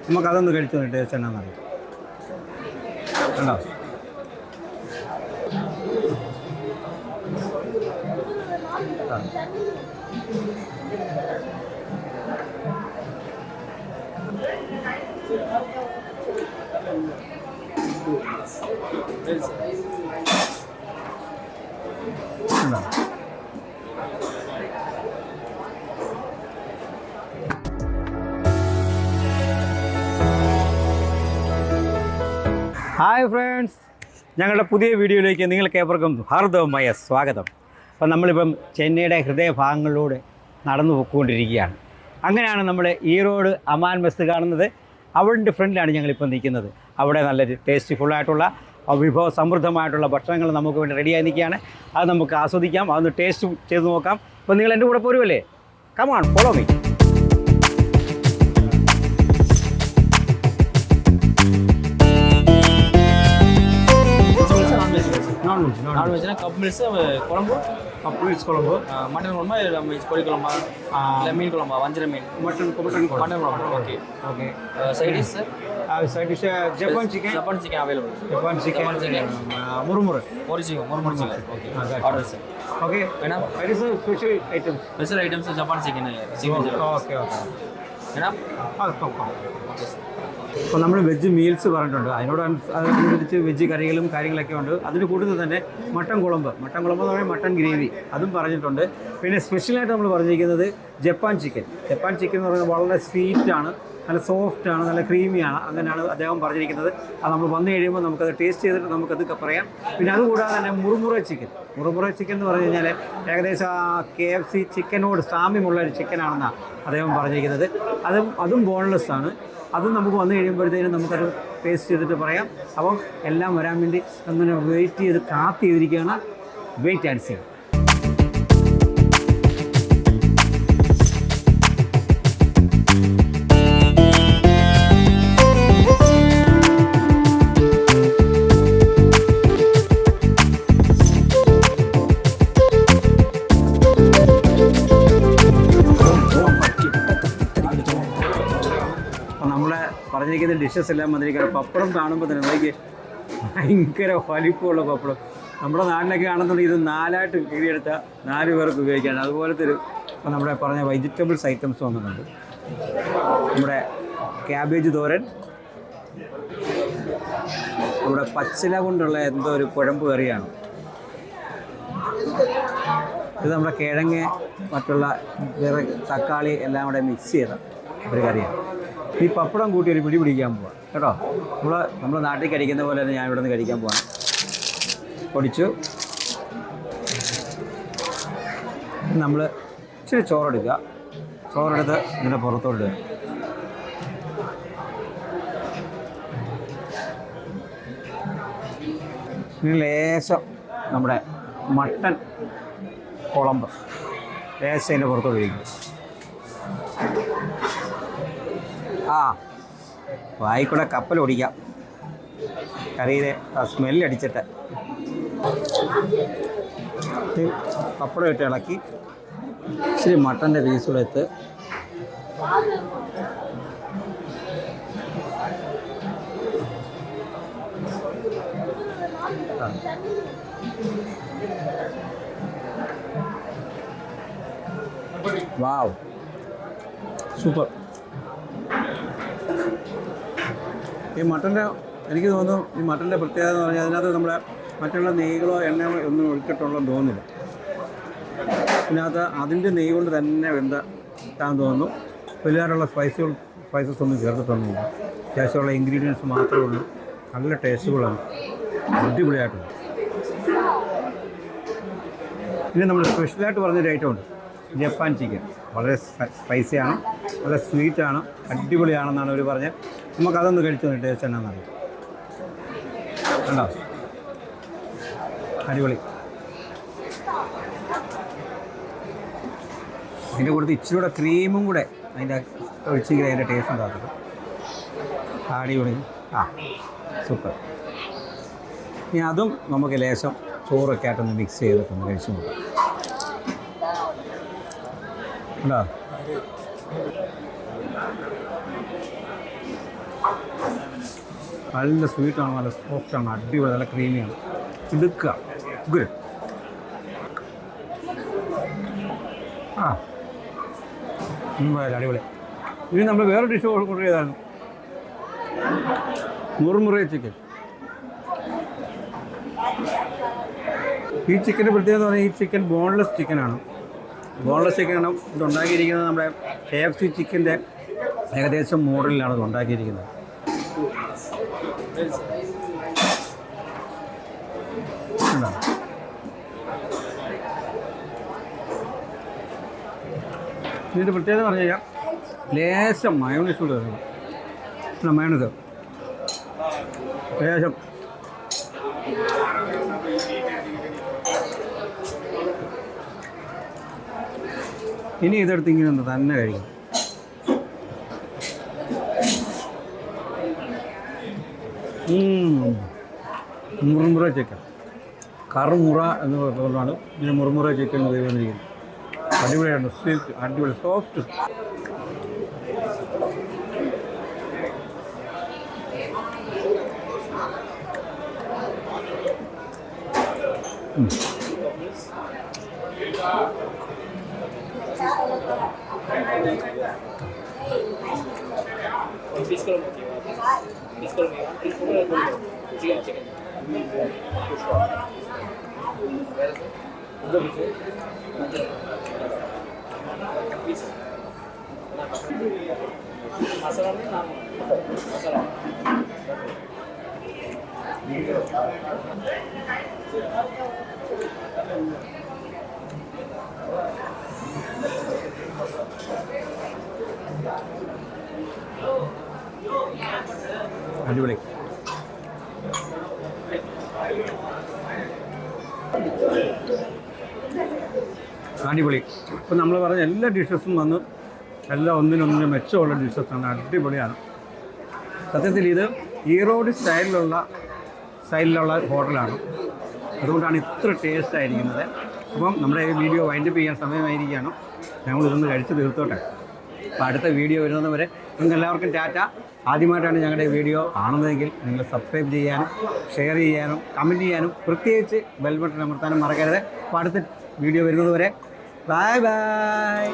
നമുക്കതൊന്ന് കഴിച്ചു ടേസ്റ്റ് എന്നാണെന്നറിയാം. കണ്ടോ? ഹായ് ഫ്രണ്ട്സ്, ഞങ്ങളുടെ പുതിയ വീഡിയോയിലേക്ക് നിങ്ങൾക്ക് ഏവർക്കും ഹാർദവമായ സ്വാഗതം. അപ്പോൾ നമ്മളിപ്പം ചെന്നൈയുടെ ഹൃദയഭാഗങ്ങളിലൂടെ നടന്നു പോയിക്കൊണ്ടിരിക്കുകയാണ്. അങ്ങനെയാണ് നമ്മൾ ഈറോഡ് അമാൻ ബസ് കാണുന്നത്. അവിടെ ഫ്രണ്ടിലാണ് ഞങ്ങളിപ്പോൾ നിൽക്കുന്നത്. അവിടെ നല്ല ടേസ്റ്റ്ഫുള്ളായിട്ടുള്ള വിഭവ സമൃദ്ധമായിട്ടുള്ള ഭക്ഷണങ്ങൾ നമുക്ക് വേണ്ടി റെഡിയായി നിൽക്കുകയാണ്. അത് നമുക്ക് ആസ്വദിക്കാം, അതൊന്ന് ടേസ്റ്റ് ചെയ്ത് നോക്കാം. അപ്പോൾ നിങ്ങൾ എൻ്റെ കൂടെ പോരുമല്ലേ? Come on, follow me. Non veg வெஜ்னா கப் மீல்ஸ் குழம்பு, குழம்பு, மட்டன் குழம்பா இல்லை கோழி குழம்பா இல்லை மீன் குழம்பா, வஞ்சர மீன், மட்டன் குழம்பு. Okay okay. Side dish sir? Side dish Japan chicken available. Japan chicken முறுமுறு chicken. Okay, order sir. Okay. வேணா it is a special items Japan chicken. Okay okay. വേണാ ഓക്കെ. അപ്പോൾ നമ്മൾ വെജ് മീൽസ് പറഞ്ഞിട്ടുണ്ട്. അതിനനുസരിച്ച് വെജ് കറികളും കാര്യങ്ങളൊക്കെ ഉണ്ട്. അതിന് കൂടുതൽ തന്നെ മട്ടൻ കുളമ്പ് എന്ന് പറയുമ്പോൾ മട്ടൻ ഗ്രേവി അതും പറഞ്ഞിട്ടുണ്ട്. പിന്നെ സ്പെഷ്യലായിട്ട് നമ്മൾ പറഞ്ഞിരിക്കുന്നത് ജപ്പാൻ ചിക്കൻ എന്ന് പറയുന്നത് വളരെ സ്വീറ്റാണ്, നല്ല സോഫ്റ്റാണ്, നല്ല ക്രീമിയാണ്. അങ്ങനെയാണ് അദ്ദേഹം പറഞ്ഞിരിക്കുന്നത്. അത് നമ്മൾ വന്നു കഴിയുമ്പോൾ നമുക്കത് ടേസ്റ്റ് ചെയ്തിട്ട് നമുക്കത് പറയാം. പിന്നെ അതുകൂടാതെ തന്നെ മുറുമുറ ചിക്കൻ എന്ന് പറഞ്ഞു കഴിഞ്ഞാൽ ഏകദേശം KFC ചിക്കനോട് സാമ്യമുള്ള ഒരു ചിക്കനാണെന്നാണ് അദ്ദേഹം പറഞ്ഞിരിക്കുന്നത്. അതും ബോൺലെസ് ആണ്. അതും നമുക്ക് വന്നു കഴിയുമ്പോഴത്തേനും നമുക്കത് ടേസ്റ്റ് ചെയ്തിട്ട് പറയാം. അപ്പം എല്ലാം വരാൻ വേണ്ടി അങ്ങനെ വെയിറ്റ് ചെയ്ത് കാത്തിരിക്കുകയാണ്. Wait and see. പറഞ്ഞിരിക്കുന്ന ഡിഷസ് എല്ലാം വന്നിരിക്കുകയാണ്. പപ്പടം കാണുമ്പോൾ തന്നെ നോക്കി ഭയങ്കര വലിപ്പമുള്ള പപ്പടം. നമ്മുടെ നാട്ടിലൊക്കെ ആണെന്നുണ്ടെങ്കിൽ ഇത് 4ആയിട്ട് കീറിയെടുത്താൽ 4 പേർക്ക് ഉപയോഗിക്കുകയാണ്. അതുപോലത്തെ ഒരു ഇപ്പോൾ നമ്മുടെ പറഞ്ഞ വെജിറ്റബിൾസ് ഐറ്റംസ് വന്നിട്ടുണ്ട്. നമ്മുടെ ക്യാബേജ് തോരൻ, നമ്മുടെ പച്ചില കൊണ്ടുള്ള എന്തോ ഒരു കുഴമ്പ് കറിയാണ്. ഇത് നമ്മുടെ കിഴങ്ങ്, മറ്റുള്ള വേറെ തക്കാളി എല്ലാം കൂടെ മിക്സ് ചെയ്ത ഒരു കറിയാണ്. ഈ പപ്പടം കൂട്ടി ഒരു പിടി പിടിക്കാൻ പോവാം കേട്ടോ. നമ്മൾ നാട്ടിൽ കഴിക്കുന്ന പോലെ തന്നെ ഞാൻ ഇവിടെ നിന്ന് കഴിക്കാൻ പോവാണ്. പൊടിച്ചു നമ്മൾ ഇച്ചിരി ചോറെടുക്കുക. ചോറെടുത്ത് ഇതിൻ്റെ പുറത്തോട്ട് ഇനി ലേശം നമ്മുടെ മട്ടൻ കുളമ്പ് ലേശം അതിൻ്റെ പുറത്തോട്ട് ഒഴിക്കും. വായിക്കൂടെ കപ്പൽ ഓടിക്കാം. കറിയിലെ സ്മെല്ലടിച്ചിട്ട് പപ്പടം ഇട്ട് ഇളക്കി ഇച്ചിരി മട്ടൻ്റെ പീസുകൂടെ എടുത്ത് വാവ്, സൂപ്പർ. ഈ മട്ടൻ്റെ എനിക്ക് തോന്നുന്നു ഈ മട്ടൻ്റെ പ്രത്യേകത എന്ന് പറഞ്ഞാൽ അതിനകത്ത് നമ്മുടെ മറ്റുള്ള നെയ്കളോ എണ്ണയോ ഒന്നും ഒഴിച്ചിട്ടുള്ളതെന്ന് തോന്നുന്നില്ല. ഇതിനകത്ത് അതിൻ്റെ നെയ്യ് കൊണ്ട് തന്നെ വെന്താന്ന് തോന്നുന്നു. വലിയാറുള്ള സ്പൈസസ് ഒന്നും ചേർത്തിട്ടൊന്നുമില്ല. അത്യാവശ്യമുള്ള ഇൻഗ്രീഡിയൻസ് മാത്രമേ ഉള്ളൂ. നല്ല ടേസ്റ്റുകളാണ്, അടിപൊളിയായിട്ടുണ്ട്. പിന്നെ നമ്മൾ സ്പെഷ്യലായിട്ട് പറഞ്ഞൊരു ഐറ്റം ഉണ്ട്, ജപ്പാൻ ചിക്കൻ. വളരെ സ്പൈസിയാണ്, നല്ല സ്വീറ്റാണ്, അടിപൊളിയാണെന്നാണ് അവർ പറഞ്ഞത്. നമുക്കതൊന്ന് കഴിച്ചു ടേസ്റ്റ് എന്നാണെന്നറിയാം. കണ്ടോ? അടിപൊളി. അതിൻ്റെ കൂടുതൽ ഇച്ചിരി ക്രീമും കൂടെ അതിൻ്റെ ഒഴിച്ചെങ്കിൽ അതിൻ്റെ ടേസ്റ്റ് ഉണ്ടാക്കുന്നത്. അടിപൊളി. സൂപ്പർ. ഇനി അതും നമുക്ക് ലേശം ചോറൊക്കെ ആയിട്ടൊന്ന് മിക്സ് ചെയ്തിട്ടൊന്ന് കഴിച്ചു നോക്കാം. ഉണ്ടോ? നല്ല സ്വീറ്റാണ്, നല്ല സോഫ്റ്റാണ്, അടിപൊളി, നല്ല ക്രീമിയാണ്. എടുക്കുക ഗുഡ്. അടിപൊളി. ഇനി നമ്മൾ വേറെ ഡിഷ് ഓർഡർ ചെയ്തായിരുന്നു, മുറുമുറ ചിക്കൻ. ഈ ചിക്കൻ്റെ പ്രത്യേകത എന്ന് പറഞ്ഞാൽ ഈ ചിക്കൻ ബോൺലെസ് ചിക്കനാണ്. ബോൺലെസ് ചിക്കനാണ് ഇത് ഉണ്ടാക്കിയിരിക്കുന്നത്. നമ്മുടെ KFC ചിക്കൻ്റെ ഏകദേശം മോഡലിലാണ് ഇത് ഉണ്ടാക്കിയിരിക്കുന്നത്. ഇതിൻ്റെ പ്രത്യേകത പറഞ്ഞു കഴിഞ്ഞാൽ ലേശം മയോണൈസ് കൂടെ തരണം. മയോണൈസ് ലേശം. ഇനി ഇതെടുത്ത് ഇങ്ങനെ ഒന്ന് തന്നെ കഴിക്കും. മുറുമുറ ചിക്കൻ, കറുമുറ എന്ന് പറഞ്ഞാണ് ഇതിന് മുറുമുറ ചിക്കൻ വന്നിരിക്കുന്നത്. അടിപൊളിയാണ്, സ്വീറ്റ്, അടിപൊളി സോഫ്റ്റ്. അടിപൊളി. അടിപൊളി. ഇപ്പം നമ്മൾ പറഞ്ഞ എല്ലാ ഡിഷസും വന്ന് എല്ലാം ഒന്നിനൊന്നിന് മെച്ചമുള്ള ഡിഷസാണ്, അടിപൊളിയാണ്. സത്യത്തിൽ ഇത് ഈറോഡ് സ്റ്റൈലിലുള്ള ഹോട്ടലാണ്, അതുകൊണ്ടാണ് ഇത്ര ടേസ്റ്റ് ആയിരിക്കുന്നത്. അപ്പം നമ്മുടെ ഈ വീഡിയോ വൈൻഡപ്പ് ചെയ്യാൻ സമയമായിരിക്കുകയാണ്. ഞങ്ങളിതൊന്ന് കഴിച്ച് തീർത്തോട്ടെ. അപ്പോൾ അടുത്ത വീഡിയോ വരുന്നത് വരെ നിങ്ങൾക്ക് എല്ലാവർക്കും ടാറ്റ. ആദ്യമായിട്ടാണ് ഞങ്ങളുടെ വീഡിയോ കാണുന്നതെങ്കിൽ നിങ്ങൾ സബ്സ്ക്രൈബ് ചെയ്യാനും ഷെയർ ചെയ്യാനും കമൻറ്റ് ചെയ്യാനും പ്രത്യേകിച്ച് ബെൽ ബട്ടൺ അമർത്താനും മറക്കരുത്. അപ്പോൾ അടുത്ത വീഡിയോ വരുന്നത് വരെ ബൈ ബൈ.